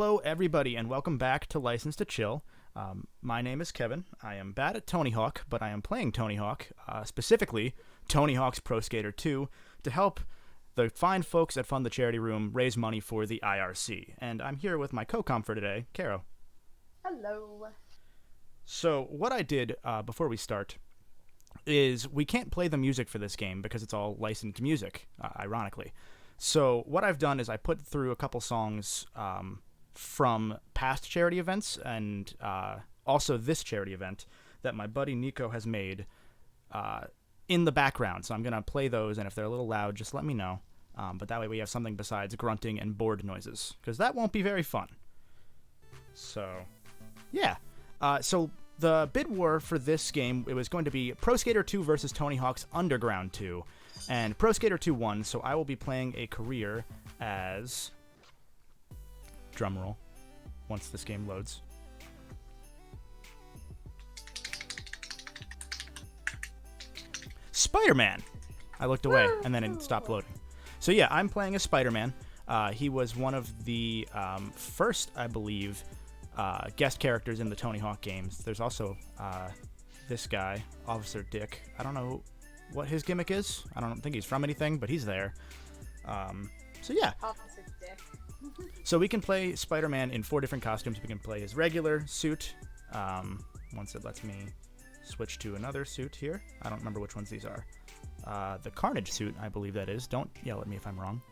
Hello, everybody, and welcome back to License to Chill. My name is Kevin. I am bad at Tony Hawk, but I am playing Tony Hawk, specifically Tony Hawk's Pro Skater 2, to help the fine folks at Fund the Charity Room raise money for the IRC. And I'm here with my co-com for today, Caro. Hello. So what I did before we start is we can't play the music for this game because it's all licensed music, ironically. So what I've done is I put through a couple songs from past charity events and also this charity event that my buddy Nico has made in the background. So I'm going to play those, and if they're a little loud, just let me know. But that way we have something besides grunting and board noises, because that won't be very fun. So, yeah. So the bid war for this game, it was going to be Pro Skater 2 versus Tony Hawk's Underground 2. And Pro Skater 2 won, so I will be playing a career as... drumroll, once this game loads. Spider-Man! I looked away, and then it stopped loading. So yeah, I'm playing as Spider-Man. He was one of the first, I believe, guest characters in the Tony Hawk games. There's also this guy, Officer Dick. I don't know what his gimmick is. I don't think he's from anything, but he's there. So yeah. Officer Dick. So we can play Spider-Man in 4 different costumes. We can play his regular suit. Once it lets me switch to another suit here. I don't remember which ones these are. The Carnage suit, I believe that is. Don't yell at me if I'm wrong.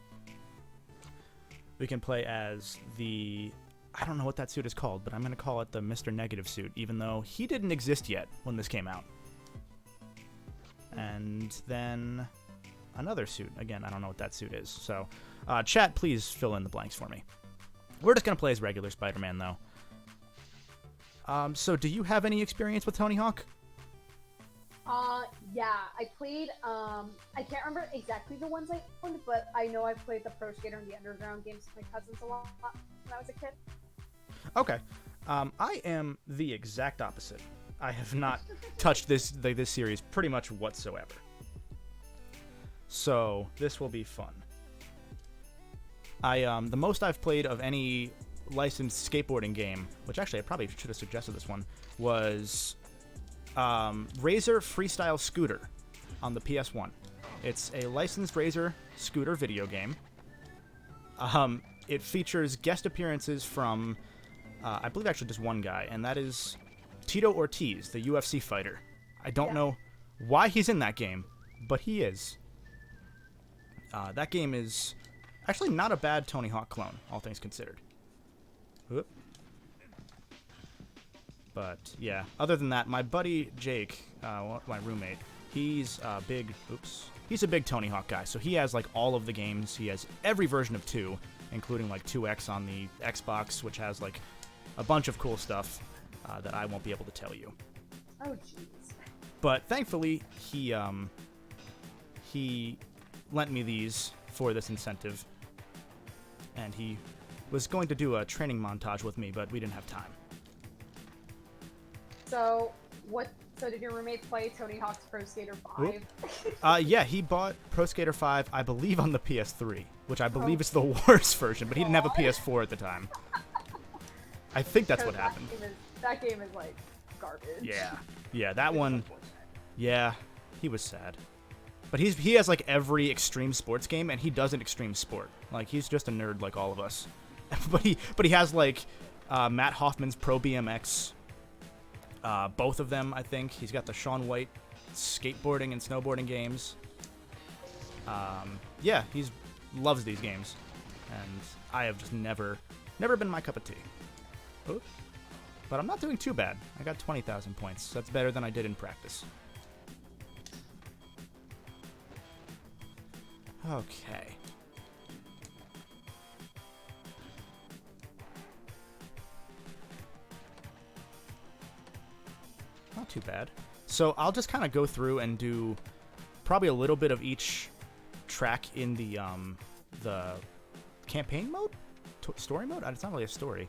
We can play as the... I don't know what that suit is called, but I'm going to call it the Mr. Negative suit, even though he didn't exist yet when this came out. And then another suit. Again, I don't know what that suit is. So, chat, please fill in the blanks for me. We're just going to play as regular Spider-Man, though. So do you have any experience with Tony Hawk? Yeah, I played, I can't remember exactly the ones I owned, but I know I played the Pro Skater and the Underground games with my cousins a lot when I was a kid. Okay. I am the exact opposite. I have not touched this series pretty much whatsoever. So this will be fun. The most I've played of any licensed skateboarding game, which actually I probably should have suggested this one, was Razor Freestyle Scooter on the PS1. It's a licensed Razor scooter video game. It features guest appearances from, I believe actually just one guy, and that is Tito Ortiz, the UFC fighter. I don't know why he's in that game, but he is. That game is actually not a bad Tony Hawk clone, all things considered. Whoop. But, yeah, other than that, my buddy Jake, my roommate, he's a big Tony Hawk guy. So he has, like, all of the games. He has every version of 2, including, like, 2X on the Xbox, which has, like, a bunch of cool stuff that I won't be able to tell you. Oh, jeez. But thankfully, he lent me these for this incentive, and he was going to do a training montage with me, but we didn't have time. So did your roommate play Tony Hawk's Pro Skater 5? Yeah, he bought Pro Skater 5, I believe, on the PS3, which I believe is the worst version, but he didn't have a PS4 at the time. I think that's what happened. That game is like garbage. Yeah, that one. Yeah, he was sad. But he has like every extreme sports game, and he does an extreme sport. Like, he's just a nerd like all of us. but he has like Matt Hoffman's Pro BMX. Both of them, I think. He's got the Shaun White skateboarding and snowboarding games. Yeah, he loves these games, and I have just never been my cup of tea. Oops. But I'm not doing too bad. I got 20,000 points. That's better than I did in practice. Okay. Not too bad. So I'll just kind of go through and do probably a little bit of each track in the campaign mode? Story mode? It's not really a story.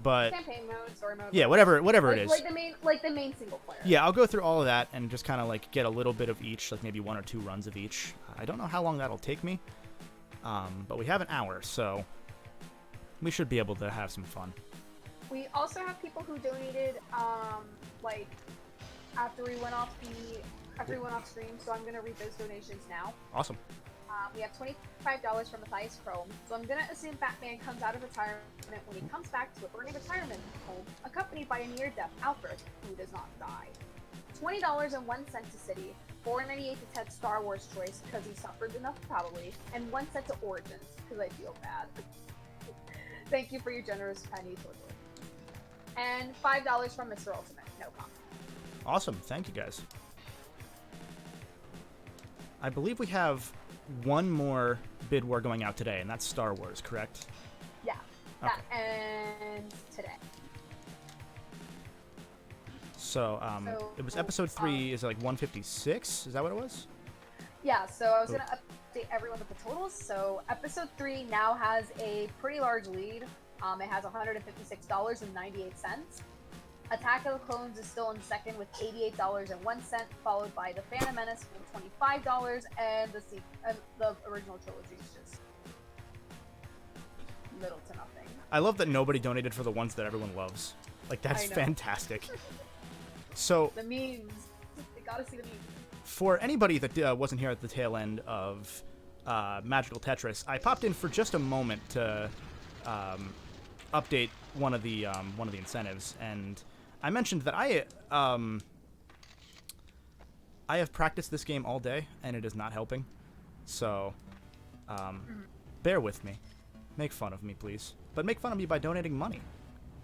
But campaign mode, story mode. Yeah, whatever it is. Like the main single player. Yeah, I'll go through all of that and just kind of like get a little bit of each, like maybe 1 or 2 runs of each. I don't know how long that'll take me, but we have an hour, so We should be able to have some fun. We also have people who donated, like, after we went off stream, so I'm gonna read those donations now. Awesome. We have $25 from Matthias Chrome, so I'm gonna assume Batman comes out of retirement when he comes back to a burning retirement home, accompanied by a near-death Alfred, who does not die. $20.01 to City, $4.98 to Ted's Star Wars choice, because he suffered enough probably, and 1 cent to Origins, because I feel bad. Thank you for your generous penny towards it. And $5 from Mr. Ultimate, no comment. Awesome. Thank you, guys. I believe we have one more bid war going out today, and that's Star Wars, correct? Yeah. Okay. That ends today. So, it was episode 3, is it like 156? Is that what it was? Yeah, so I was going to update everyone with the totals. So episode 3 now has a pretty large lead. It has $156.98. Attack of the Clones is still in second with $88.01, followed by The Phantom Menace with $25, and the original trilogy is just little to nothing. I love that nobody donated for the ones that everyone loves. Like, that's fantastic. So the memes, they gotta see the memes. For anybody that wasn't here at the tail end of Magical Tetris, I popped in for just a moment to update one of the incentives, and I mentioned that I have practiced this game all day, and it is not helping. So, bear with me. Make fun of me, please. But make fun of me by donating money.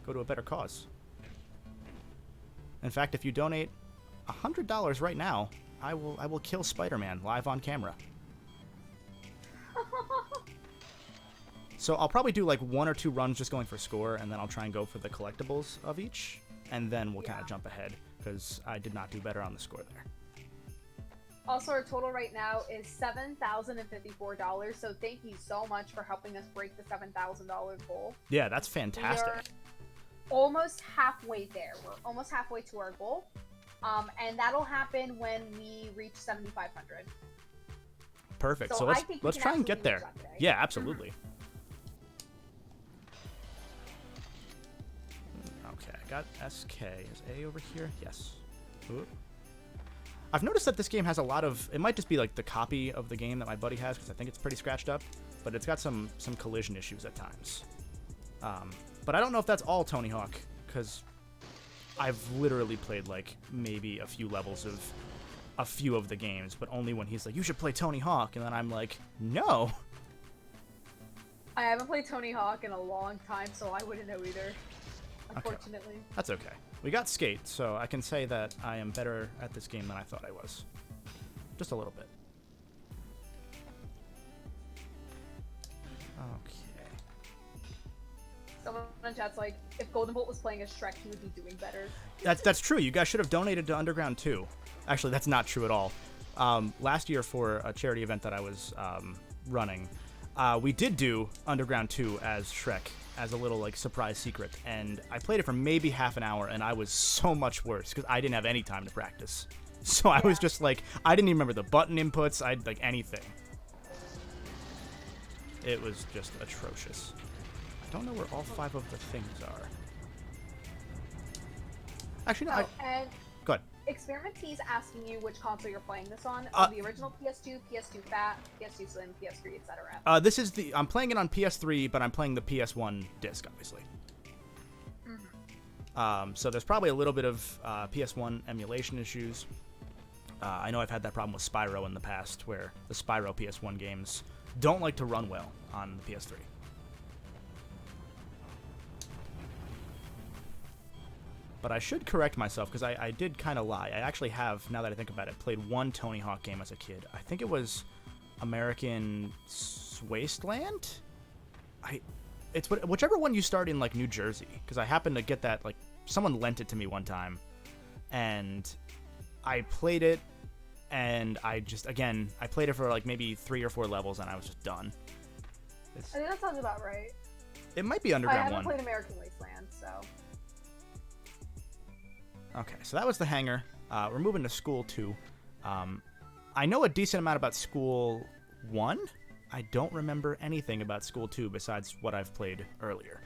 Go to a better cause. In fact, if you donate $100 right now, I will kill Spider-Man live on camera. So I'll probably do like 1 or 2 runs just going for score, and then I'll try and go for the collectibles of each, and then we'll kind of jump ahead, because I did not do better on the score there. Also, our total right now is $7,054, so thank you so much for helping us break the $7,000 goal. Yeah, that's fantastic. We are almost halfway there. We're almost halfway to our goal, and that'll happen when we reach 7,500. Perfect. So let's try and get there. Yeah, absolutely. Okay, I got SK. Is A over here? Yes. Ooh. I've noticed that this game has a lot of... It might just be like the copy of the game that my buddy has, because I think it's pretty scratched up, but it's got some collision issues at times. But I don't know if that's all Tony Hawk, because I've literally played like maybe a few levels of a few of the games, but only when he's like, you should play Tony Hawk, and then I'm like, no. I haven't played Tony Hawk in a long time, so I wouldn't know either, unfortunately. Okay. That's okay. We got Skate, so I can say that I am better at this game than I thought I was. Just a little bit. Okay. Someone in chat's like, if Golden Bolt was playing as Shrek, he would be doing better. That's true. You guys should have donated to Underground 2. Actually, that's not true at all. Last year for a charity event that I was running, we did do Underground 2 as Shrek, as a little like surprise secret, and I played it for maybe half an hour, and I was so much worse because I didn't have any time to practice. So I was just like, I didn't even remember the button inputs, like anything. It was just atrocious. I don't know where all 5 of the things are. Actually, no. Go ahead. Experiment T is asking you which console you're playing this on. The original PS2, PS2 Fat, PS2 Slim, PS3, etc. This is I'm playing it on PS3, but I'm playing the PS1 disc, obviously. Mm-hmm. So there's probably a little bit of PS1 emulation issues. I know I've had that problem with Spyro in the past, where the Spyro PS1 games don't like to run well on the PS3. But I should correct myself, because I did kind of lie. I actually have, now that I think about it, played one Tony Hawk game as a kid. I think it was American Wasteland? It's whichever one you start in, like, New Jersey. Because I happened to get that, like, someone lent it to me one time. And I played it, and I played it for, like, maybe 3 or 4 levels, and I was just done. I think that sounds about right. It might be Underground 1. I haven't played American Wasteland, so... Okay, so that was the hangar. We're moving to School 2. I know a decent amount about School 1. I don't remember anything about School 2 besides what I've played earlier.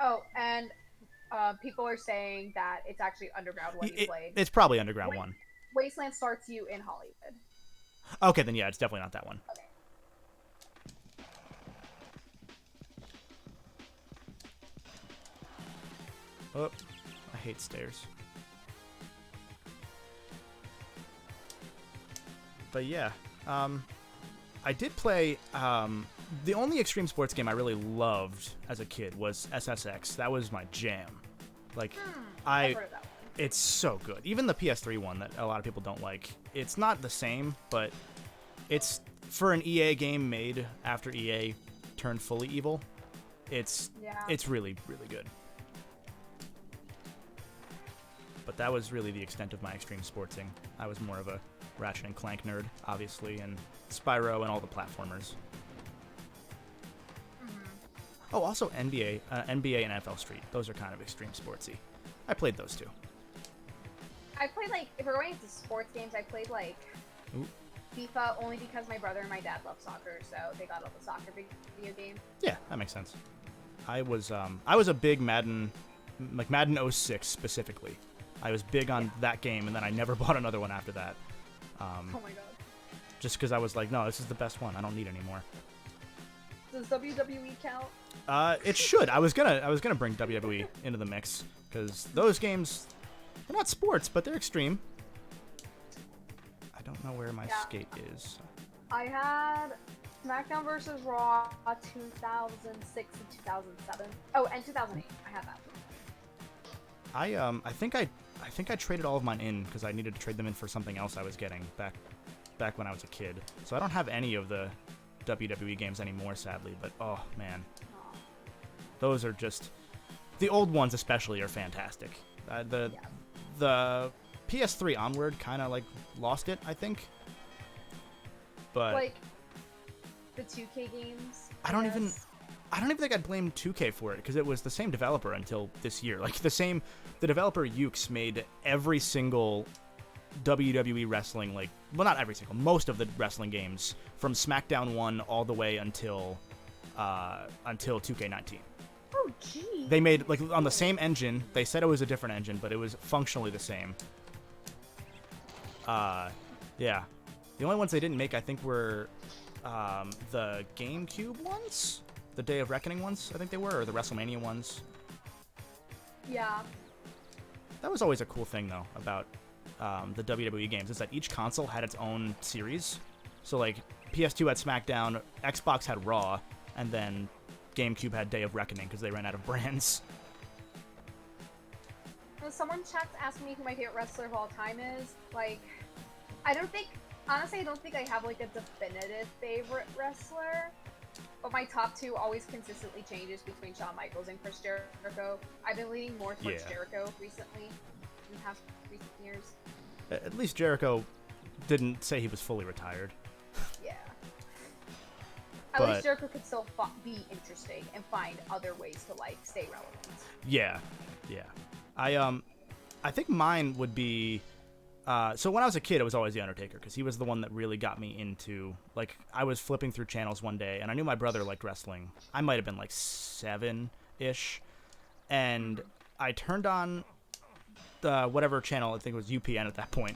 Oh, and people are saying that it's actually Underground when you played. It's probably Underground 1. Wasteland starts you in Hollywood. Okay, then yeah, it's definitely not that one. Okay. Oh, I hate stairs. But yeah, I did play, the only extreme sports game I really loved as a kid was SSX. That was my jam. Like, I've heard of that one. It's so good. Even the PS3 one that a lot of people don't like. It's not the same, but it's, for an EA game made after EA turned fully evil, it's really, really good. But that was really the extent of my extreme sportsing. I was more of a Ratchet and Clank nerd, obviously, and Spyro and all the platformers. Oh, also NBA and NFL Street. Those are kind of extreme sportsy. I played those too. I played, like, if we're going into sports games, I played, like, FIFA only because my brother and my dad love soccer, so they got all the soccer video games. Yeah, that makes sense. I was a big Madden 06 specifically. I was big on that game, and then I never bought another one after that. Oh my god. Just because I was like, no, this is the best one. I don't need any more. Does WWE count? It should. I was gonna bring WWE into the mix because those games, they're not sports, but they're extreme. I don't know where my skate is. I had SmackDown vs. Raw 2006 and 2007. Oh, and 2008. I had that. I think I traded all of mine in because I needed to trade them in for something else I was getting back when I was a kid. So I don't have any of the WWE games anymore, sadly. But oh man, those are just, the old ones especially are fantastic. The PS3 onward kind of like lost it, I think. But like the 2K games. I don't even think I'd blame 2K for it because it was the same developer until this year. Like the developer Ukes made every single WWE wrestling, like, well, not every single, most of the wrestling games from SmackDown 1 all the way until 2K19. Oh, gee. They made, like, on the same engine. They said it was a different engine, but it was functionally the same. Yeah. The only ones they didn't make, I think, were the GameCube ones? The Day of Reckoning ones, I think they were, or the WrestleMania ones. Yeah. That was always a cool thing, though, about the WWE games, is that each console had its own series. So, like, PS2 had SmackDown, Xbox had Raw, and then GameCube had Day of Reckoning because they ran out of brands. Someone chat's asking me who my favorite wrestler of all time is. Like, honestly, I don't think I have, like, a definitive favorite wrestler. But my top two always consistently changes between Shawn Michaels and Chris Jericho. I've been leaning more towards Jericho recently, in the past recent years. At least Jericho didn't say he was fully retired. Yeah. At least Jericho could still be interesting and find other ways to, like, stay relevant. Yeah. I think mine would be... so when I was a kid, it was always The Undertaker, because he was the one that really got me into, like, I was flipping through channels one day, and I knew my brother liked wrestling. I might have been, like, 7-ish, and I turned on the whatever channel, I think it was UPN at that point,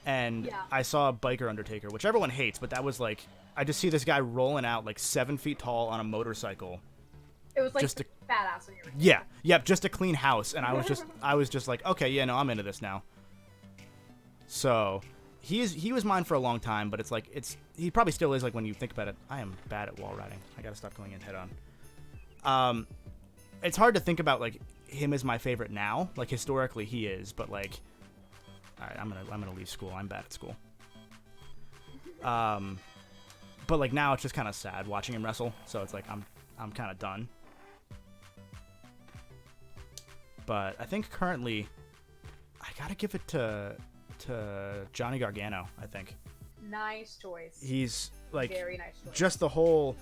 and I saw Biker Undertaker, which everyone hates, but that was, like, I just see this guy rolling out, like, 7 feet tall on a motorcycle. It was, like, just badass when you were a kid. Yeah, just a clean house, and I was just like, okay, yeah, no, I'm into this now. So, he was mine for a long time, but it's like, he probably still is, like, when you think about it. I am bad at wall riding. I gotta stop going in head on. It's hard to think about, like, him as my favorite now. Like, historically, he is, but, like, alright, I'm gonna leave school. I'm bad at school. But, like, now it's just kind of sad watching him wrestle, so it's like, I'm kind of done. But I think currently, I gotta give it to Johnny Gargano, I think. Nice choice. He's, like, very nice choice. Just the whole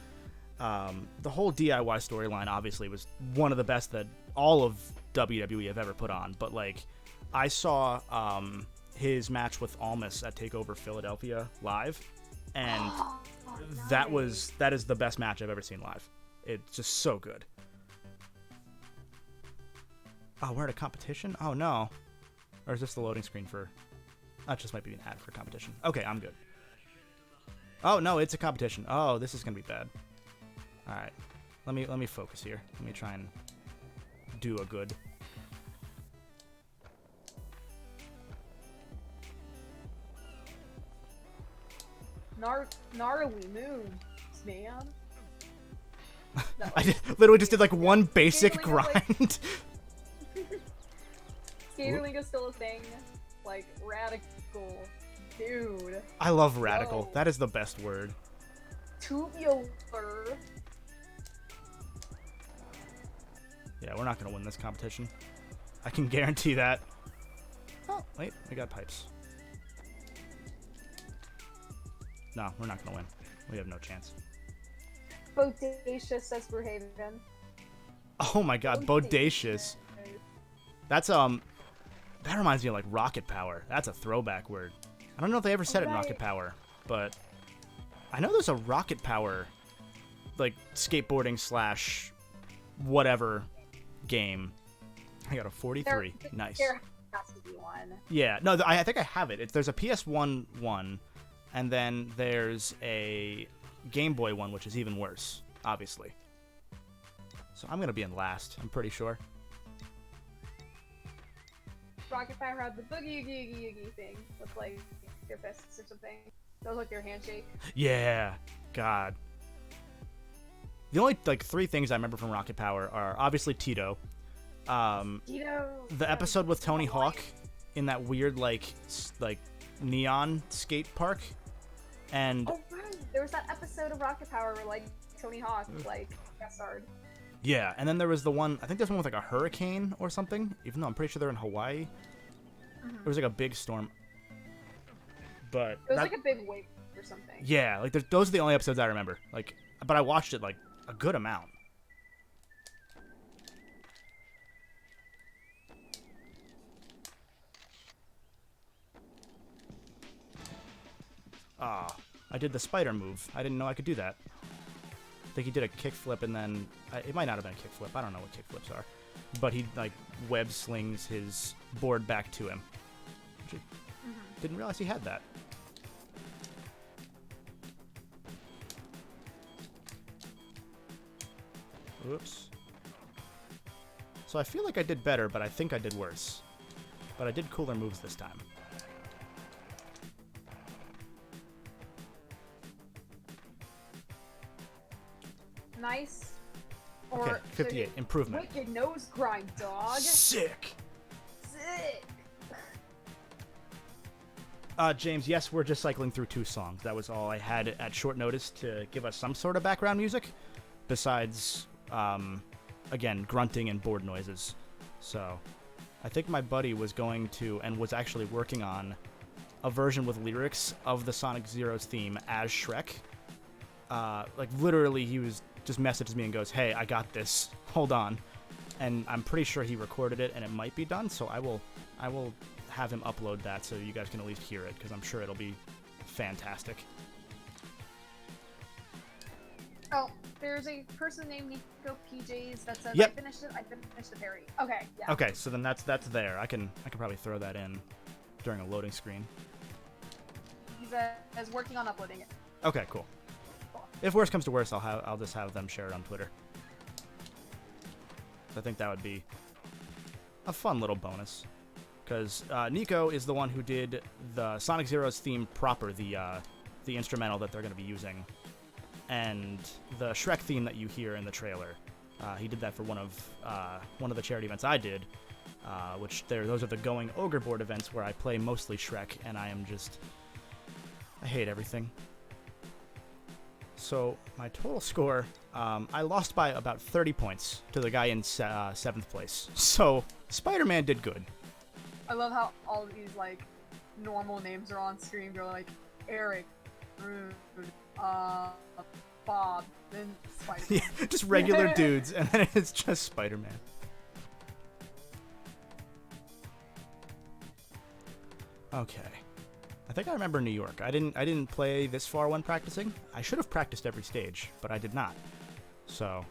DIY storyline obviously was one of the best that all of WWE have ever put on. But, like, I saw his match with Almas at TakeOver Philadelphia live, and that is the best match I've ever seen live. It's just so good. Oh, we're at a competition? Oh, no. Or is this the loading screen for... That just might be an ad for competition. Okay, I'm good. Oh, no, it's a competition. Oh, this is going to be bad. All right. Let me focus here. Let me try and do a good... Gnarly moves, man. I literally just did like one basic grind. Skaterlink is still a thing. Like, radical. Dude. I love radical. Whoa. That is the best word. Tubular. Yeah, we're not going to win this competition. I can guarantee that. Oh, wait. We got pipes. No, we're not going to win. We have no chance. Bodacious, says Brookhaven. Oh my god, bodacious. That's, that reminds me of, like, rocket power. That's a throwback word. I don't know if they ever said it in rocket power, but I know there's a rocket power, like, skateboarding slash whatever game. I got a 43. Nice. There has to be one. Yeah, no, I think I have it. There's a PS1 one, and then there's a Game Boy one, which is even worse, obviously. So I'm going to be in last, I'm pretty sure. Rocket Power had the boogie oogie oogie thing with, like, your fists or something. That was like your handshake. Yeah, God. The only, like, 3 things I remember from Rocket Power are obviously Tito. Tito. The episode with Tony Hawk in that weird, like neon skate park. And oh, right. There was that episode of Rocket Power where, like, Tony Hawk, like, guest starred. Yeah, and then there was the one, I think there's one with, like, a hurricane or something, even though I'm pretty sure they're in Hawaii. Mm-hmm. It was, like, a big storm. But it was, like, a big wave or something. Yeah, like, those are the only episodes I remember. Like, but I watched it, like, a good amount. Ah, I did the spider move. I didn't know I could do that. I think he did a kickflip and then... it might not have been a kickflip. I don't know what kickflips are. But he, like, web slings his board back to him. Didn't realize he had that. Oops. So I feel like I did better, but I think I did worse. But I did cooler moves this time. Nice. Okay, 58. Improvement. Wicked nose grind, dog. Sick. Sick. James, yes, we're just cycling through 2 songs. That was all I had at short notice to give us some sort of background music, besides, again, grunting and board noises. So, I think my buddy was going to, and was actually working on, a version with lyrics of the Sonic Zero's theme as Shrek. Like, literally, he was just messages me and goes, "Hey, I got this. Hold on." And I'm pretty sure he recorded it, and it might be done, so I will have him upload that so you guys can at least hear it, because I'm sure it'll be fantastic. Oh, there's a person named Nico PJs that says, yep. I finished the parry. Okay, yeah. Okay, so then that's there. I can probably throw that in during a loading screen. He's working on uploading it. Okay, cool. If worse comes to worse, I'll just have them share it on Twitter. I think that would be a fun little bonus. Because Nico is the one who did the Sonic Zero's theme proper, the instrumental that they're going to be using, and the Shrek theme that you hear in the trailer. He did that for one of the charity events I did, which those are the Going Ogre Board events where I play mostly Shrek, and I hate everything. So my total score, I lost by about 30 points to the guy in 7th place. So Spider-Man did good. I love how all of these, like, normal names are on screen. Go like Eric, Rude, Bob, then Spider-Man. Yeah, just regular dudes, and then it's just Spider-Man. Okay. I think I remember New York. I didn't play this far when practicing. I should have practiced every stage, but I did not. So,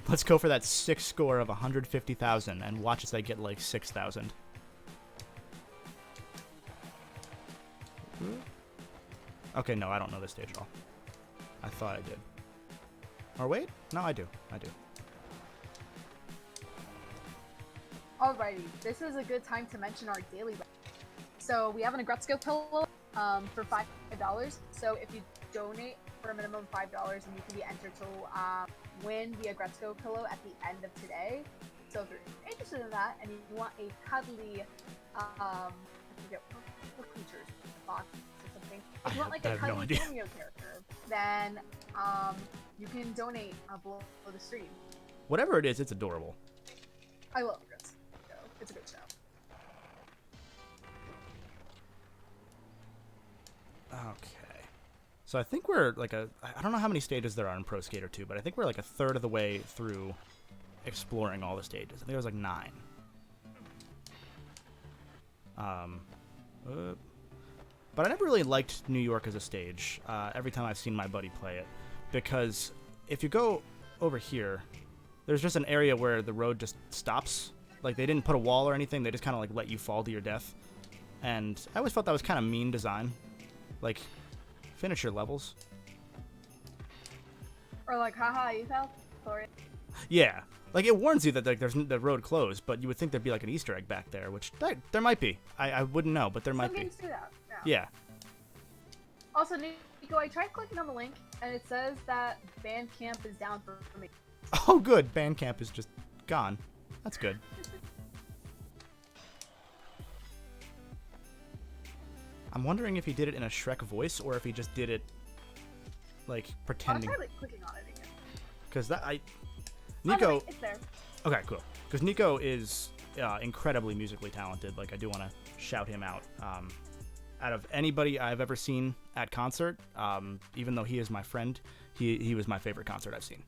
let's go for that 6 score of 150,000 and watch as I get like 6,000. Okay, no, I don't know this stage at all. I thought I did. Or wait, no, I do. Alrighty, this is a good time to mention our daily. So we have an Agretzko pillow for $5. So if you donate for a minimum of $5, and you can be entered to win the Agretzko pillow at the end of today. So if you're interested in that and you want a cuddly, I forget what creatures, fox or something. If you want like a cuddly cameo character, then you can donate below the stream. Whatever it is, it's adorable. I love Agretzko. It's a good show. Okay. So I think we're like I don't know how many stages there are in Pro Skater 2, but I think we're like a third of the way through exploring all the stages. I think there's like 9. But I never really liked New York as a stage every time I've seen my buddy play it, because if you go over here, there's just an area where the road just stops. Like, they didn't put a wall or anything. They just kind of, like, let you fall to your death. And I always felt that was kind of mean design. Like, finish your levels. Or like, haha, you fell? Sorry. Yeah. Like, it warns you that like, there's the road closed, but you would think there'd be, like, an Easter egg back there, which there might be. I wouldn't know, but there might be. Some games do that. Yeah. Also, Nico, I tried clicking on the link, and it says that Bandcamp is down for me. Oh, good. Bandcamp is just gone. That's good. I'm wondering if he did it in a Shrek voice or if he just did it, like, pretending. I'll try clicking on it again. Because Nico. Oh, no, it's there. Okay, cool. Because Nico is incredibly musically talented. Like, I do want to shout him out. Out of anybody I've ever seen at concert, even though he is my friend, he was my favorite concert I've seen.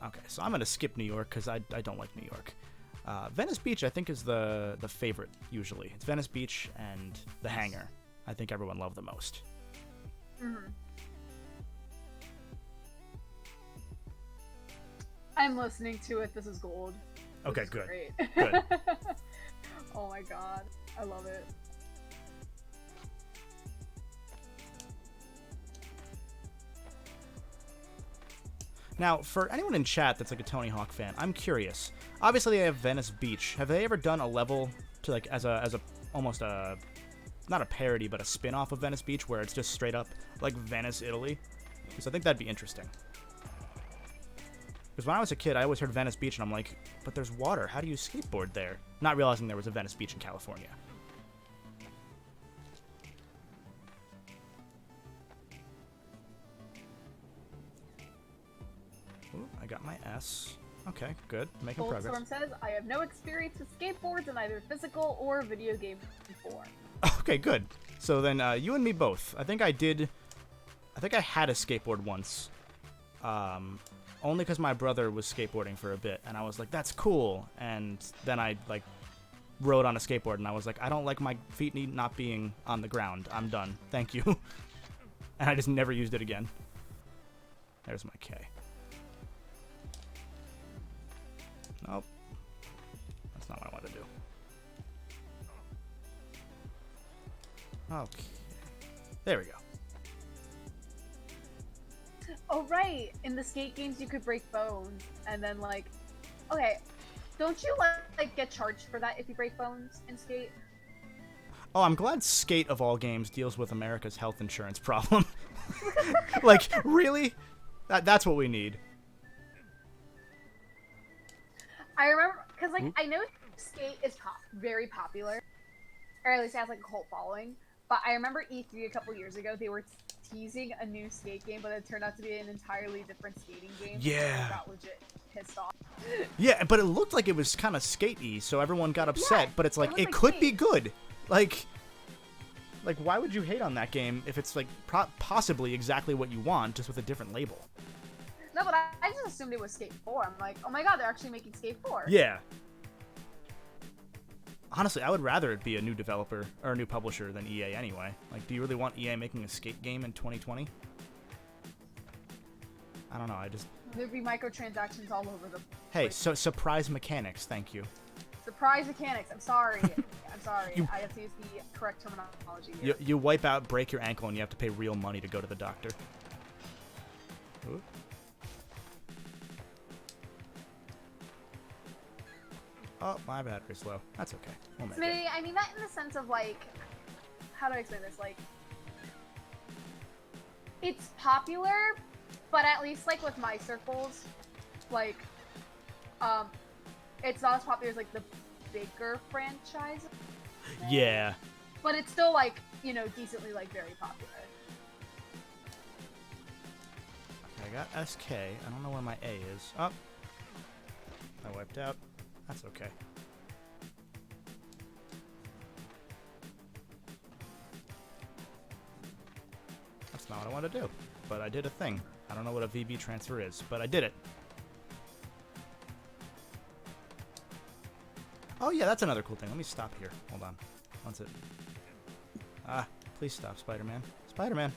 Okay, so I'm going to skip New York because I don't like New York. Venice Beach, I think, is the favorite, usually. It's Venice Beach and the Hangar. I think everyone loved the most. Mm-hmm. I'm listening to it. This is gold. Okay, This is good. Great. Good. Oh my god. I love it. Now, for anyone in chat that's like a Tony Hawk fan, I'm curious. Obviously, they have Venice Beach. Have they ever done a level to like as a almost a not a parody but a spin-off of Venice Beach where it's just straight up like Venice, Italy? Because I think that'd be interesting. Because when I was a kid, I always heard Venice Beach and I'm like, but there's water. How do you skateboard there? Not realizing there was a Venice Beach in California. Ooh, I got my S. Okay, good. Making progress. Storm says, I have no experience with skateboards in either physical or video game before. Okay, good. So then you and me both. I think I had a skateboard once. Only because my brother was skateboarding for a bit, and I was like, that's cool. And then I, like, rode on a skateboard, and I was like, I don't like my feet not being on the ground. I'm done. Thank you. And I just never used it again. There's my K. Nope. That's not what I want to do. Okay. There we go. Oh, right. In the skate games, you could break bones. And then, like... Okay. Don't you, like get charged for that if you break bones in Skate? Oh, I'm glad Skate, of all games, deals with America's health insurance problem. Like, really? That's what we need. I remember... Because, like, I know Skate is very popular. Or at least it has, like, a cult following. But I remember E3 a couple years ago, they were teasing a new skate game, but it turned out to be an entirely different skating game. Yeah. I got legit pissed off. Yeah, but it looked like it was kind of skate-y, so everyone got upset. Yeah, but it's like, it like could skate. be good. Like, why would you hate on that game if it's, like, possibly exactly what you want, just with a different label? No, but I just assumed it was Skate 4. I'm like, oh my god, they're actually making Skate 4. Yeah. Honestly, I would rather it be a new developer or a new publisher than EA anyway. Like, do you really want EA making a skate game in 2020? I don't know. There'd be microtransactions all over the Hey, place. so surprise mechanics. Thank you. Surprise mechanics. I'm sorry. I'm sorry. I have to use the correct terminology here. You wipe out, break your ankle, and you have to pay real money to go to the doctor. Ooh. Oh, my battery's low. That's okay. We'll make it. I mean that in the sense of like, how do I explain this? Like, it's popular, but at least like with my circles, like, it's not as popular as like the bigger franchises. Yeah. But it's still like, you know, decently like very popular. Okay, I got SK. I don't know where my A is. Oh. I wiped out. That's okay. That's not what I wanted to do. But I did a thing. I don't know what a VB transfer is, but I did it. Oh yeah, that's another cool thing. Let me stop here. Hold on. What's it? Ah, please stop, Spider-Man. Spider-Man.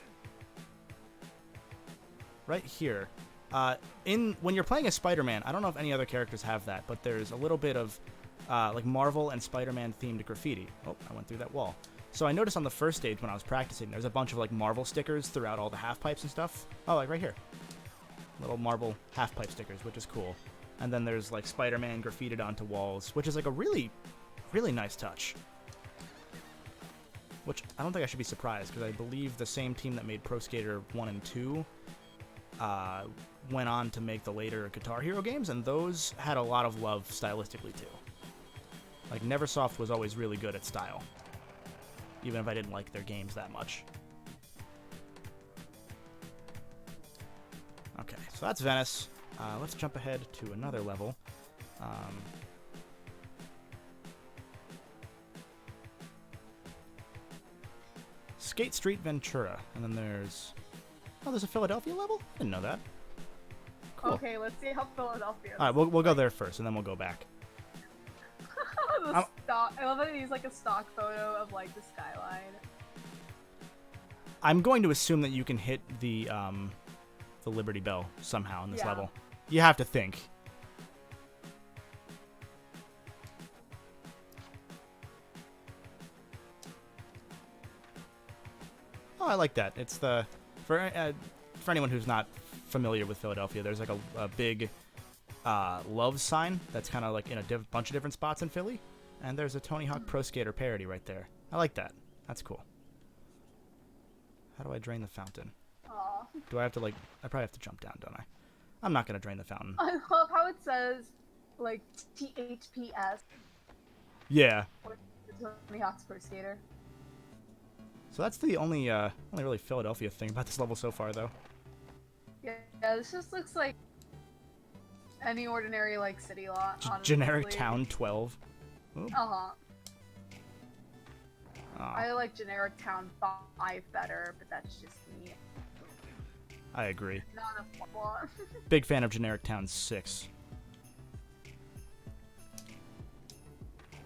Right here. When you're playing as Spider-Man, I don't know if any other characters have that, but there's a little bit of like Marvel and Spider-Man themed graffiti. Oh, I went through that wall. So I noticed on the first stage when I was practicing, there's a bunch of like Marvel stickers throughout all the half pipes and stuff. Oh, like right here. Little Marvel half pipe stickers, which is cool. And then there's like Spider-Man graffitied onto walls, which is like a really, really nice touch. Which I don't think I should be surprised, because I believe the same team that made Pro Skater 1 and 2 went on to make the later Guitar Hero games, and those had a lot of love stylistically too. Like, Neversoft was always really good at style, even if I didn't like their games that much. Okay, so that's Venice. Let's jump ahead to another level. Skate Street Ventura, and then there's... Oh, there's a Philadelphia level? Didn't know that. Cool. Okay, let's see how Philadelphia. All right, we'll go there first, and then we'll go back. I love that they use like a stock photo of like the skyline. I'm going to assume that you can hit the Liberty Bell somehow in this Yeah. level. You have to think. Oh, I like that. It's the for anyone who's not familiar with Philadelphia, there's like a big love sign that's kind of like in a bunch of different spots in Philly, and there's a Tony Hawk Pro Skater parody right there. I like that. That's cool. How do I drain the fountain? Aw. Do I have to like? I probably have to jump down, don't I? I'm not gonna drain the fountain. I love how it says like THPS. Yeah. Tony Hawk's Pro Skater. So that's the only really Philadelphia thing about this level so far, though. Yeah, this just looks like any ordinary like city lot. Generic honestly. town 12. Uh-huh. Oh, I like generic town 5 better, but that's just me. I agree. Not a flaw. Big fan of generic town 6.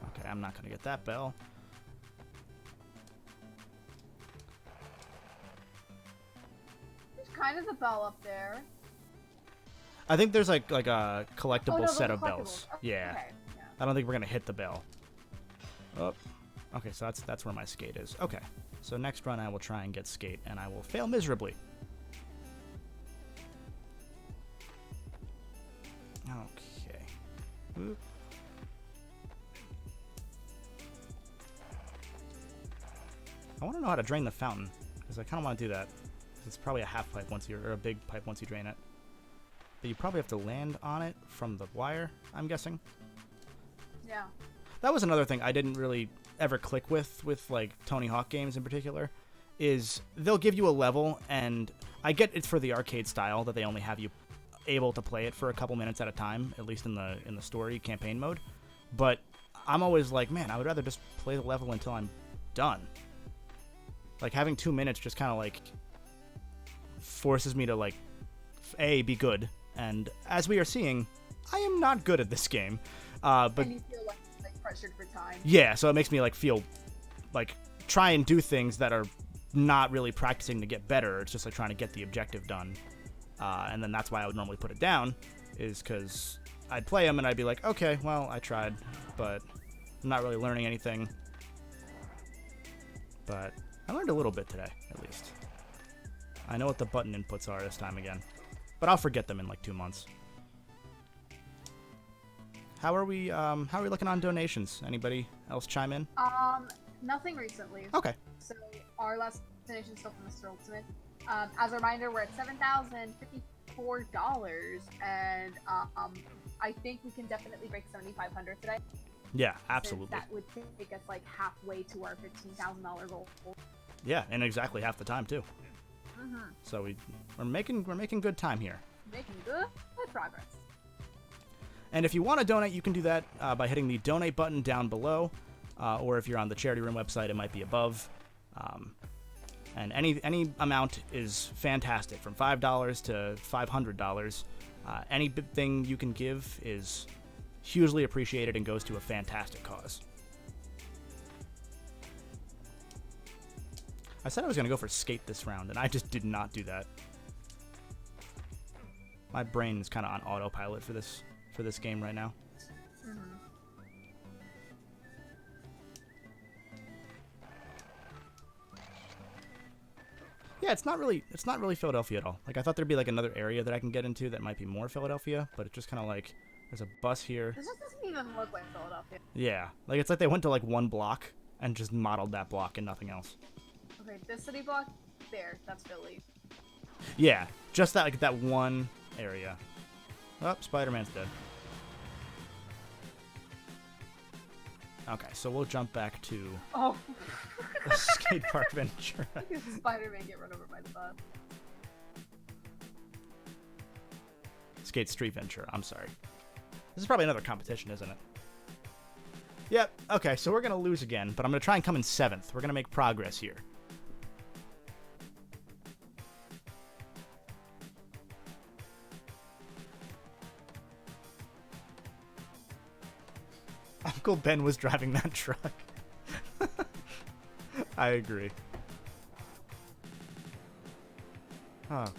Okay, I'm not gonna get that bell. There's kind of the bell up there. I think there's like a collectible Oh, no, set those of are bells. collectibles. Yeah. Okay. Yeah. I don't think we're gonna hit the bell. Oh. Okay, so that's where my skate is. Okay. So next run I will try and get skate, and I will fail miserably. Okay. Oop. I want to know how to drain the fountain, because I kind of want to do that. It's probably a half pipe once you, or a big pipe once you drain it. But you probably have to land on it from the wire, I'm guessing. Yeah. That was another thing I didn't really ever click with like Tony Hawk games in particular, is they'll give you a level, and I get it's for the arcade style that they only have you able to play it for a couple minutes at a time, at least in the story campaign mode. But I'm always like, man, I would rather just play the level until I'm done. Like, having 2 minutes just kind of like forces me to like A, be good, And as we are seeing, I am not good at this game. But And you feel like pressured for time. yeah, so it makes me like feel like try and do things that are not really practicing to get better. It's just like trying to get the objective done. And then that's why I would normally put it down, is because I'd play them and I'd be like, okay, well, I tried, but I'm not really learning anything. But I learned a little bit today, at least. I know what the button inputs are this time again, but I'll forget them in like 2 months. How are we looking on donations? Anybody else chime in? Nothing recently. Okay. So our last donation is still from Mr. Ultimate. As a reminder, we're at $7,054, and I think we can definitely break 7,500 today. Yeah, absolutely. That would take us like halfway to our $15,000 goal. Yeah, in exactly half the time too. Mm-hmm. So we're making good time here. Making good progress. And if you want to donate, you can do that by hitting the donate button down below, or if you're on the Charity Room website, it might be above. And any amount is fantastic, from $5 to $500. Anything you can give is hugely appreciated and goes to a fantastic cause. I said I was going to go for skate this round, and I just did not do that. My brain is kind of on autopilot for this game right now. Mm-hmm. Yeah, it's not really Philadelphia at all. Like, I thought there'd be like another area that I can get into that might be more Philadelphia, but it's just kind of like there's a bus here. This just doesn't even look like Philadelphia. Yeah, like it's like they went to like one block and just modeled that block and nothing else. Okay, this city block, there, that's Philly. Yeah, just that, like, that one area. Oh, Spider-Man's dead. Okay, so we'll jump back to Oh. the skate park Ventura. Spider-Man get run over by the bus. Skate Street Ventura, I'm sorry. This is probably another competition, isn't it? Yep, okay, so we're going to lose again, but I'm going to try and come in 7th. We're going to make progress here. Uncle Ben was driving that truck. I agree. Okay.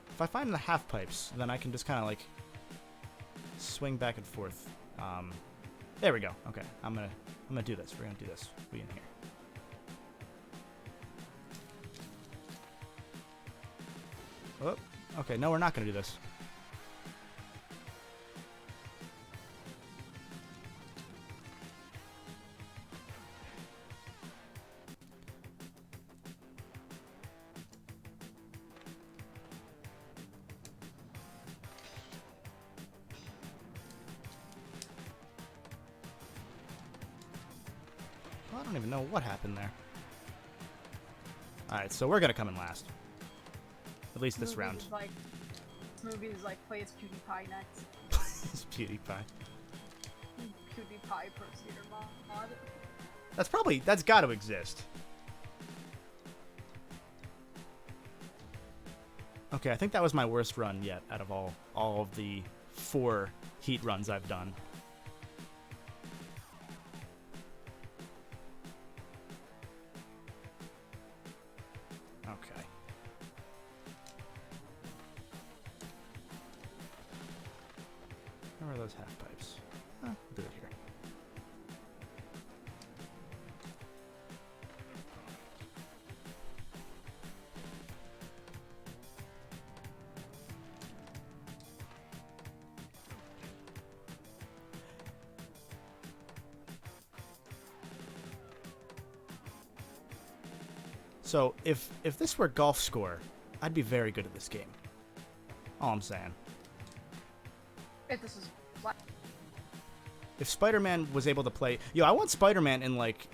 If I find the half pipes, then I can just kind of like swing back and forth. There we go. Okay, I'm gonna do this. We're gonna do this. We in here. Oh, okay. No, we're not gonna do this. I don't even know what happened there. Alright, so we're gonna come in last. At least this round. Movie is like, play as PewDiePie next. It's PewDiePie. PewDiePie Pro Skater mod. That's gotta exist. Okay, I think that was my worst run yet out of all of the 4 heat runs I've done. Okay. Where are those half pipes? We'll do it here. So, if this were golf score, I'd be very good at this game. All I'm saying. If this is what? If Spider-Man was able to play... Yo, I want Spider-Man in, like,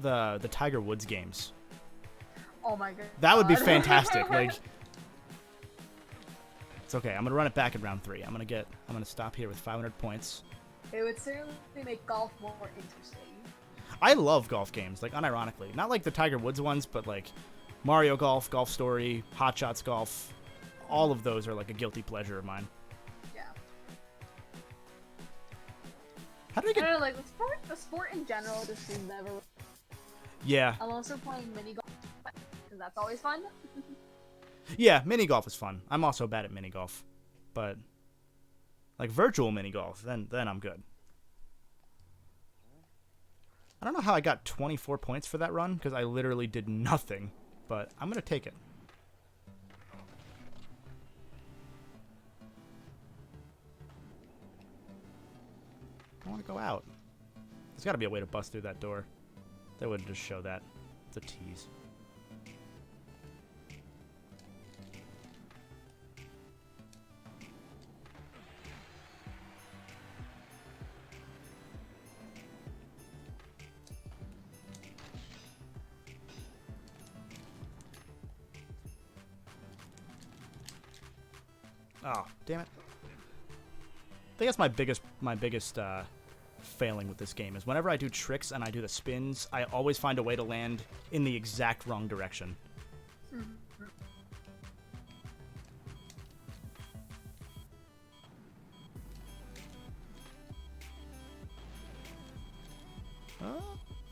the Tiger Woods games. Oh my god. That would be fantastic. Like, it's okay. I'm going to run it back in round 3. I'm going to stop here with 500 points. It would certainly make golf more interesting. I love golf games, like, unironically. Not like the Tiger Woods ones, but, like, Mario Golf, Golf Story, Hot Shots Golf, all of those are like a guilty pleasure of mine. Yeah. How did I I get... don't know, like the sport in general just is never. Yeah. I'm also playing mini golf because that's always fun. Yeah, mini golf is fun. I'm also bad at mini golf. But like virtual mini golf, then I'm good. I don't know how I got 24 points for that run because I literally did nothing, but I'm going to take it. I want to go out. There's got to be a way to bust through that door. They wouldn't just show that. It's a tease. Oh, damn it. I think that's my biggest failing with this game is whenever I do tricks and I do the spins, I always find a way to land in the exact wrong direction.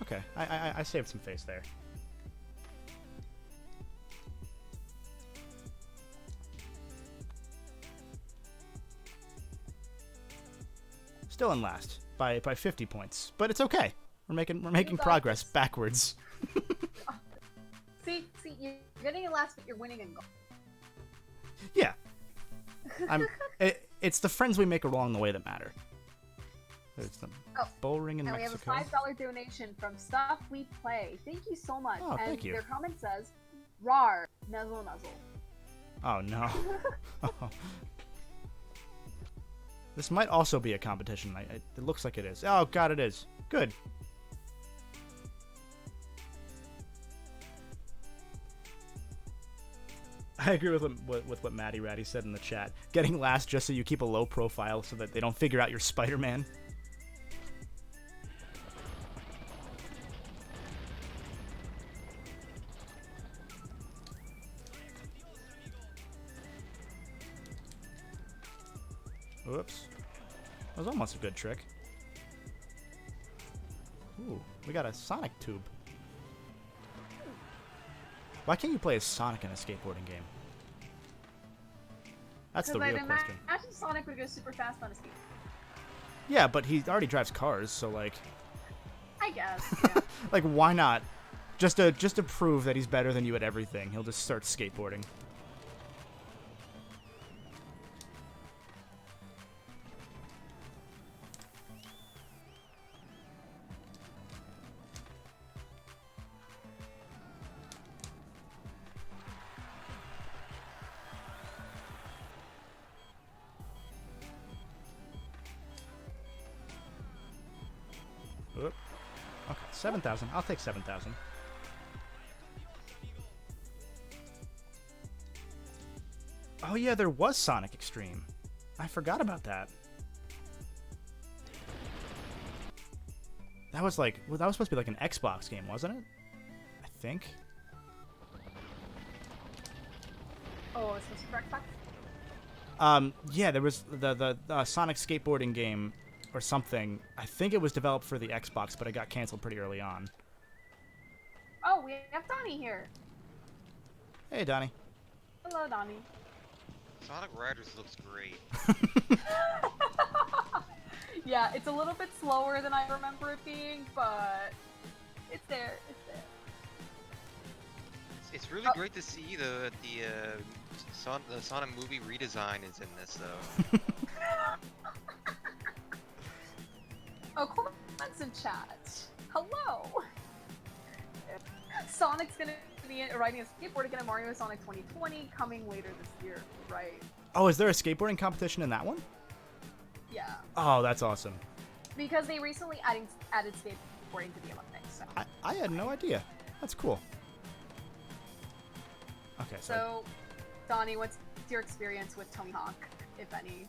Okay. I saved some face there. Still in last by 50 points, but it's okay. We're making progress backwards. See, you're getting in last, but you're winning in golf. Yeah, it's the friends we make along the way that matter. There's the bull ring in Mexico. We have a $5 donation from Stuff We Play. Thank you so much. Oh, thank you. Their comment says, "Rar, nuzzle nuzzle." Oh no. This might also be a competition. It looks like it is. Oh god, it is. Good. I agree with what Maddie Ratty said in the chat. Getting last just so you keep a low profile so that they don't figure out you're Spider-Man. Whoops. That was almost a good trick. Ooh, we got a Sonic tube. Why can't you play as Sonic in a skateboarding game? That's the real question. Imagine Sonic would go super fast on a skate. Yeah, but he already drives cars, so like... I guess, yeah. Like, why not? Just to prove that he's better than you at everything, he'll just start skateboarding. Oop. Okay, 7,000. I'll take 7,000. Oh yeah, there was Sonic Extreme. I forgot about that. That was like, well, that was supposed to be like an Xbox game, wasn't it? I think. Oh, it's supposed to be for Xbox? Yeah, there was the Sonic skateboarding game or something. I think it was developed for the Xbox, but it got canceled pretty early on. Oh, we have Donnie here. Hey, Donnie. Hello, Donnie. Sonic Riders looks great. Yeah, it's a little bit slower than I remember it being, but it's there. It's there. It's really great to see the Sonic movie redesign is in this though. Oh, comments in chat. Hello. Sonic's gonna be riding a skateboard again at Mario Sonic 2020, coming later this year, right? Oh, is there a skateboarding competition in that one? Yeah. Oh, that's awesome. Because they recently added skateboarding to the Olympics. So. I had no idea. That's cool. Okay, so Donnie, what's your experience with Tony Hawk, if any?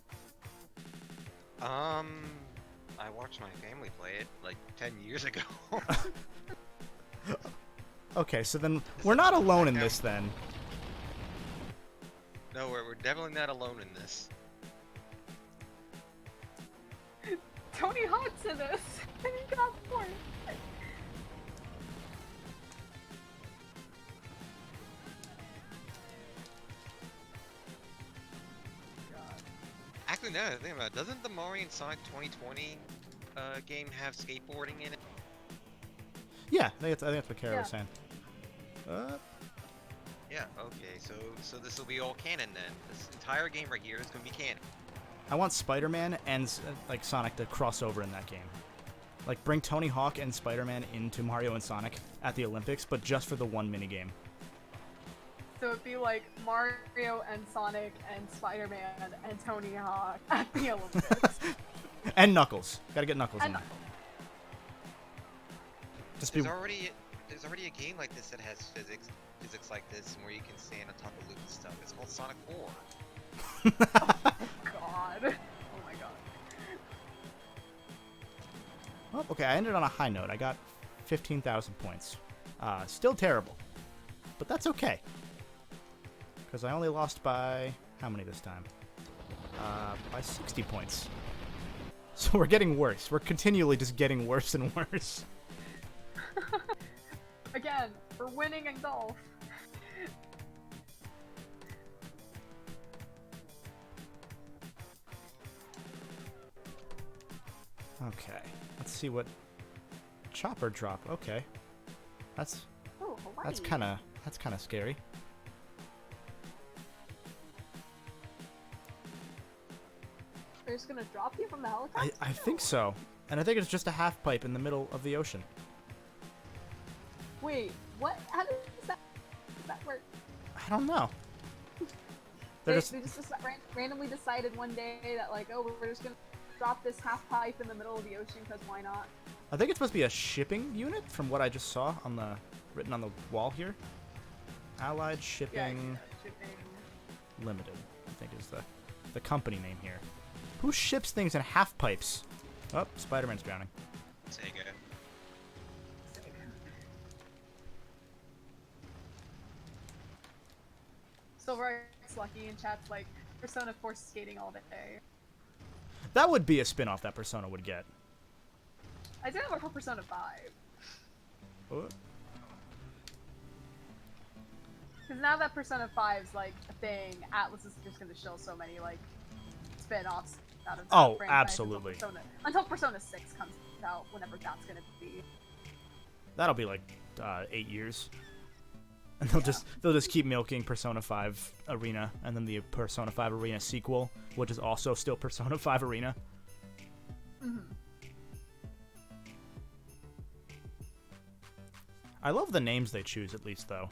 I watched my family play it like 10 years ago. Okay, so then we're not alone in Back this then. No, we're definitely not alone in this. Tony Hawk's in this. I got points. Actually, now that I think about it, doesn't the Mario and Sonic 2020 game have skateboarding in it? Yeah, I think that's what Caro was saying. Yeah. Okay. So this will be all canon then. This entire game right here is gonna be canon. I want Spider-Man and like Sonic to cross over in that game. Like bring Tony Hawk and Spider-Man into Mario and Sonic at the Olympics, but just for the one minigame. So it'd be like Mario and Sonic and Spider-Man and Tony Hawk at the Olympics. And Knuckles. Gotta get Knuckles And in there. Knuckles. Just There's already a game like this that has physics like this, and where you can stand on top of loop and stuff. It's called Sonic 4. God. Oh my god. Well, okay, I ended on a high note. I got 15,000 points. Still terrible, but that's okay. Because I only lost by how many this time? By 60 points. So we're getting worse. We're continually just getting worse and worse. Again, we're winning in golf. Okay, let's see what chopper drop. Okay, that's Oh, Hawaii. that's kind of scary. They're just gonna drop you from the helicopter? I think so, and I think it's just a half pipe in the middle of the ocean. Wait, what? How does that work? I don't know. They They're just just randomly decided one day that like, oh, we're just gonna drop this half pipe in the middle of the ocean because why not? I think it's supposed to be a shipping unit from what I just saw on the written on the wall here. Allied Shipping Shipping. Limited, I think is the company name here. Who ships things in half pipes? Oh, Spider-Man's drowning. Sega. Silver's lucky and chat's like Persona 4 skating all day. That would be a spin-off that Persona would get. I do have a Persona 5. Oh, Because now that Persona 5's like a thing, Atlas is just gonna show so many like spin-offs out of that Oh, franchise absolutely. Until Persona 6 comes out, whenever that's gonna be. that'll be like 8 years. And they'll just keep milking Persona 5 Arena, and then the Persona 5 Arena sequel, which is also still Persona 5 Arena. Mm-hmm. I love the names they choose, at least, though.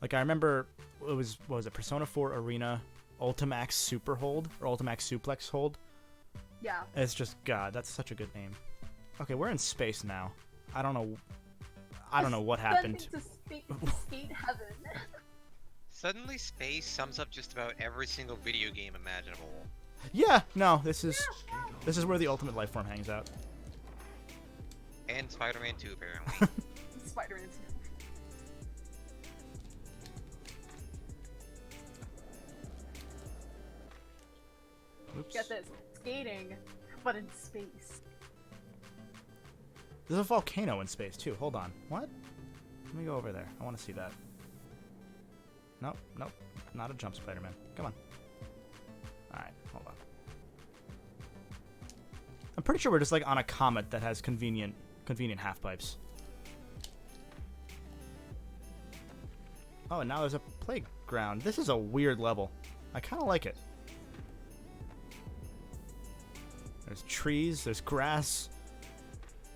Like, I remember, what was it, Persona 4 Arena Ultimax Super Hold, or Ultimax Suplex Hold? Yeah. It's just, God, that's such a good name. Okay, we're in space now. I don't know what happened. To skate heaven. Suddenly, space sums up just about every single video game imaginable. Yeah, no, this is where the ultimate life form hangs out. And Spider-Man 2, apparently. Spider-Man. Oops. Get this, skating, but in space. There's a volcano in space, too. Hold on. What? Let me go over there. I want to see that. Nope. Not a jump Spider-Man. Come on. Alright, hold on. I'm pretty sure we're just, like, on a comet that has convenient half-pipes. Oh, and now there's a playground. This is a weird level. I kind of like it. There's trees, there's grass.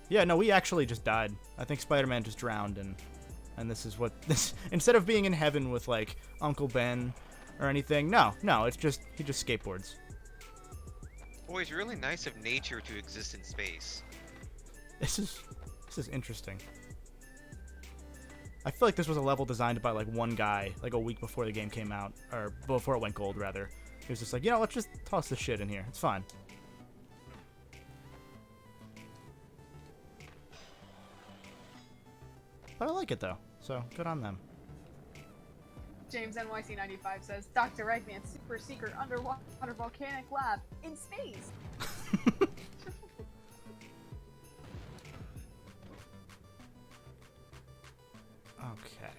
Yeah, no, we actually just died. I think Spider-Man just drowned, and this is what this. Instead of being in heaven with like Uncle Ben or anything, no, it's just he just skateboards. Boy, it's really nice of nature to exist in space. This is interesting. I feel like this was a level designed by like one guy, like a week before the game came out, or before it went gold, rather. He was just like, let's just toss this shit in here. It's fine. But I like it though. So good on them. James NYC95 says, Dr. Eggman's super secret underwater volcanic lab in space. Okay.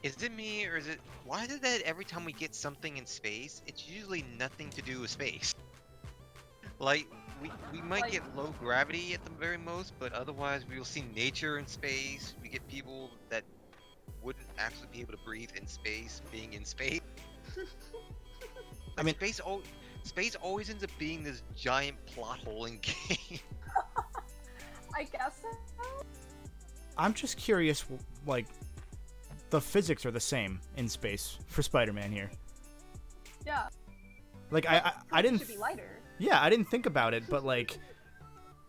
Is it me, or is it... Why is it that every time we get something in space, it's usually nothing to do with space? Like, we might Like- get low gravity at the very most, but otherwise we will see nature in space. We get people that wouldn't actually be able to breathe in space, being in space. I mean- space always ends up being this giant plot hole in game. I guess so. I'm just curious, like, the physics are the same in space for Spider-Man here. Yeah. Like, I It didn't... should be lighter. Yeah, I didn't think about it, but, like,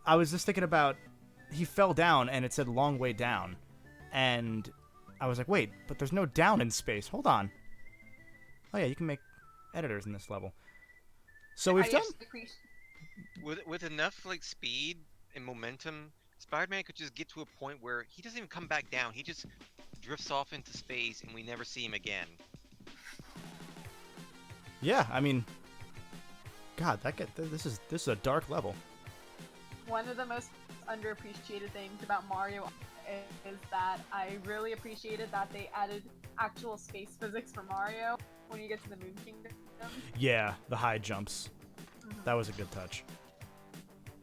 I was just thinking about... He fell down, and it said long way down. And I was like, wait, but there's no down in space. Hold on. Oh, yeah, you can make editors in this level. So we've I done... actually appreciate- With enough like speed and momentum, Spider-Man could just get to a point where he doesn't even come back down. He just drifts off into space, and we never see him again. Yeah, I mean... God, this is a dark level. One of the most underappreciated things about Mario is that I really appreciated that they added actual space physics for Mario when you get to the Moon Kingdom. Yeah, the high jumps. Mhm. That was a good touch.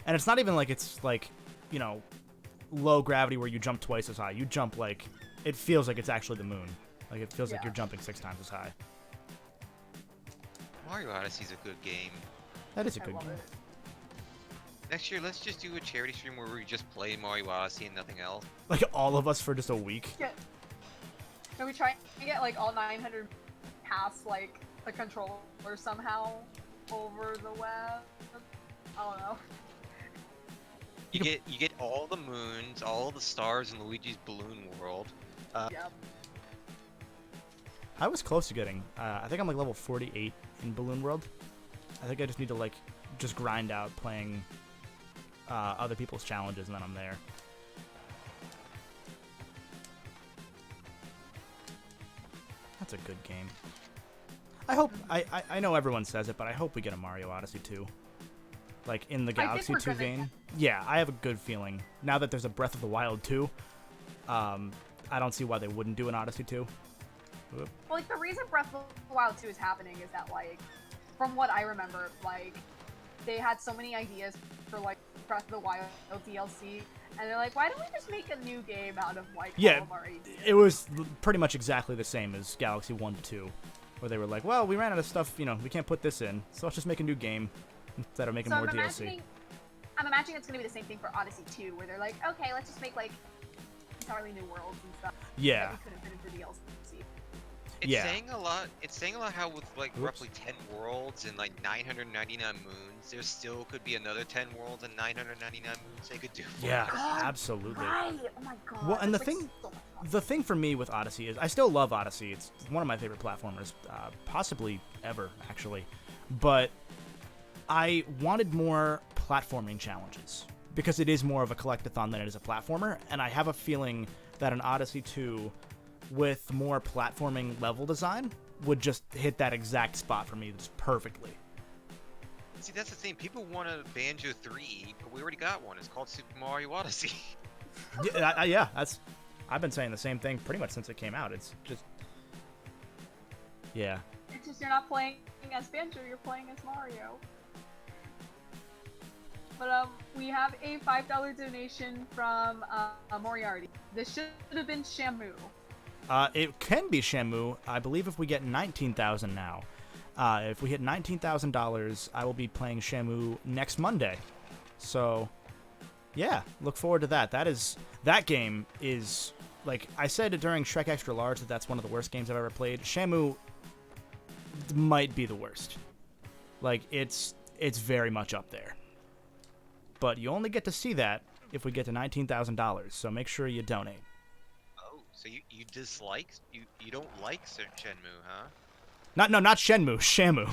And it's not even like it's like, you know, low gravity where you jump twice as high. You jump like, it feels like it's actually the moon. Like it feels like Yeah. you're jumping 6 times as high. Mario Odyssey's a good game. That is a I good love game. it. Next year, let's just do a charity stream where we just play Mario Odyssey and nothing else. Like all of us for just a week. Can we try to get like all 900 past like the controller somehow over the web? I don't know. You get all the moons, all the stars in Luigi's Balloon World. Yeah. I was close to getting, I think I'm like level 48 in Balloon World. I think I just need to like, just grind out playing other people's challenges and then I'm there. That's a good game. I hope, I know everyone says it, but I hope we get a Mario Odyssey 2. Like, in the I think Galaxy we're 2 gonna vein. Yeah, I have a good feeling. Now that there's a Breath of the Wild 2, I don't see why they wouldn't do an Odyssey 2. Whoop. Well, like the reason Breath of the Wild 2 is happening is that like, from what I remember, like they had so many ideas for like Breath of the Wild DLC, and they're like, why don't we just make a new game out of like Yeah, all of our ideas? It was pretty much exactly the same as Galaxy 1 to 2, where they were like, well, we ran out of stuff, you know, we can't put this in, so let's just make a new game instead of making So more DLC. I'm imagining it's gonna be the same thing for Odyssey 2, where they're like, okay, let's just make like entirely new worlds and stuff Yeah. that we couldn't fit into DLC. It's Yeah. saying a lot. It's saying a lot how with like Oops. roughly 10 worlds and like 999 moons, there still could be another 10 worlds and 999 moons they could do. For Yeah, us. God, absolutely. Right! Oh my god. Well, and the that's, like, thing- so much fun. The thing for me with Odyssey is I still love Odyssey. It's one of my favorite platformers, possibly ever, actually. But I wanted more platforming challenges because it is more of a collectathon than it is a platformer, and I have a feeling that an Odyssey 2 with more platforming level design would just hit that exact spot for me just perfectly. See, that's the thing. People want a Banjo 3, but we already got one. It's called Super Mario Odyssey. Yeah, that's. I've been saying the same thing pretty much since it came out. It's just. Yeah. It's just you're not playing as Banjo, you're playing as Mario. But we have a $5 donation from Moriarty. This should have been Shamu. It can be Shamu. I believe if we get 19,000 now. If we hit $19,000, I will be playing Shamu next Monday. So, yeah, look forward to that. That game is, like, I said during Shrek Extra Large that that's one of the worst games I've ever played. Shamu might be the worst. Like, it's very much up there. But you only get to see that if we get to $19,000, so make sure you donate. Oh, so you dislike you don't like Shenmue, huh? Not Shenmue, Shamu.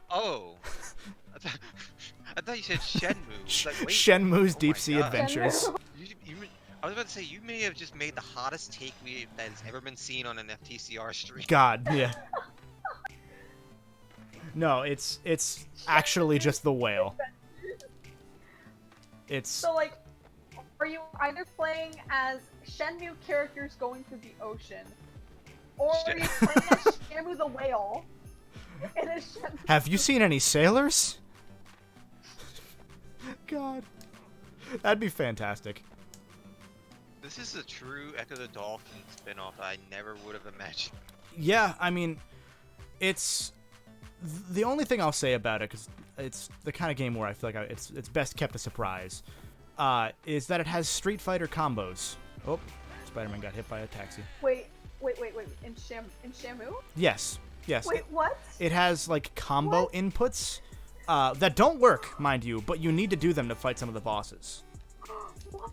Oh, I thought you said Shenmue. I was like, wait, Shenmue's oh Deep my Sea God. Adventures. You, I was about to say, you may have just made the hottest take that has ever been seen on an FTCR stream. God, yeah. No, it's actually just the whale. It's So, like, are you either playing as Shenmue characters going through the ocean, or are you playing as Shamu the whale in a Shenmue? Have you seen any sailors? God, that'd be fantastic. This is a true Echo the Dolphin spinoff I never would have imagined. Yeah, I mean, it's the only thing I'll say about it, because it's the kind of game where I feel like it's best kept a surprise, is that it has Street Fighter combos. Oh, Spider-Man got hit by a taxi. Wait. In Shamu? Yes. Wait, what? It has like combo inputs that don't work, mind you, but you need to do them to fight some of the bosses. What?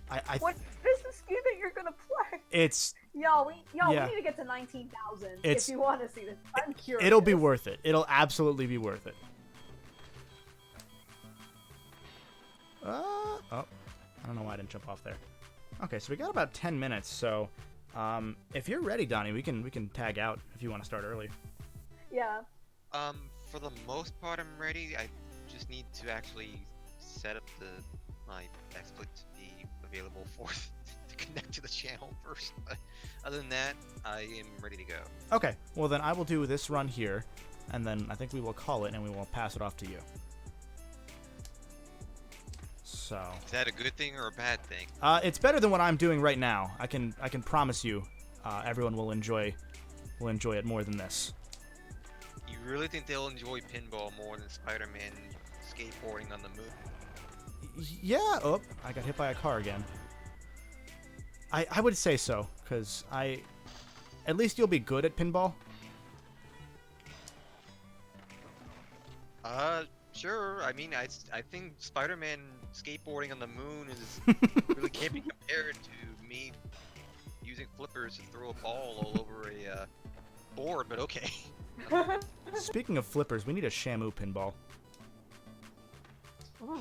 I What is this game that you're gonna play? It's We Yeah. need to get to 19,000 It's- if you want to see this. I'm curious. it'll be worth it. It'll absolutely be worth it. Oh, I don't know why I didn't jump off there. Okay, so we got about 10 minutes. So, if you're ready, Donnie, we can tag out if you want to start early. Yeah. For the most part, I'm ready. I just need to actually set up my XSplit to be available for to connect to the channel first. But other than that, I am ready to go. Okay, well then I will do this run here, and then I think we will call it and we will pass it off to you. So Is that a good thing or a bad thing? it's better than what I'm doing right now. I can promise you, everyone will enjoy it more than this. You really think they'll enjoy pinball more than Spider-Man skateboarding on the moon? Yeah. Oh, I got hit by a car again. I would say so, because at least you'll be good at pinball. Sure. I mean, I think Spider-Man skateboarding on the moon really can't be compared to me using flippers to throw a ball all over a board, but okay. Speaking of flippers, we need a Shamu pinball. Ooh.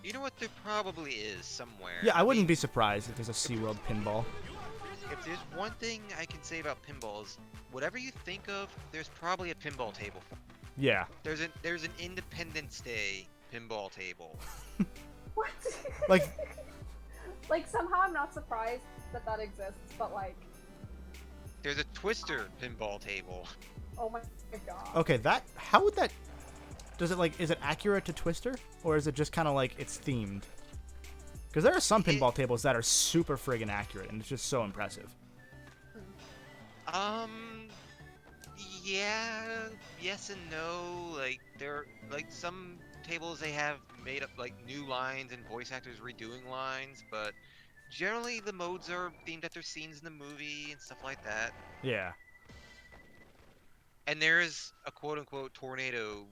You know what? There probably is somewhere. Yeah, I wouldn't be surprised if there's a SeaWorld pinball. If there's one thing I can say about pinballs, whatever you think of, there's probably a pinball table. Yeah. There's an Independence Day pinball table. What? Like- like somehow I'm not surprised that exists, but like, There's a Twister pinball table. oh my god. Okay, how would that... Does it, is it accurate to Twister? Or is it just kind of like it's themed? Because there are some pinball tables that are super friggin' accurate, and it's just so impressive. Yeah, yes and no. Like, some tables they have made up, like, new lines and voice actors redoing lines, but generally the modes are themed after scenes in the movie and stuff like that. Yeah. And there is a quote-unquote tornado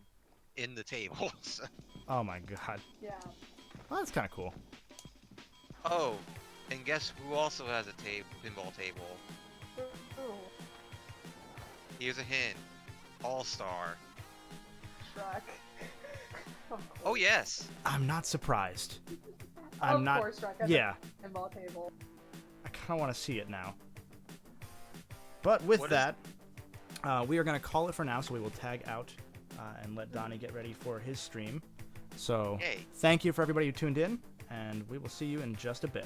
in the table. So. Oh my god. Yeah. Well, that's kind of cool. Oh, and guess who also has a pinball table? Ooh. Here's a hint. All-Star. Shrek. Of Oh course. yes. I'm not surprised. Of course, Shrek has Yeah. a pinball table. I kind of want to see it now. But with What that, we are going to call it for now, so we will tag out and let Donnie get ready for his stream. So Yay. thank you for everybody who tuned in, and we will see you in just a bit.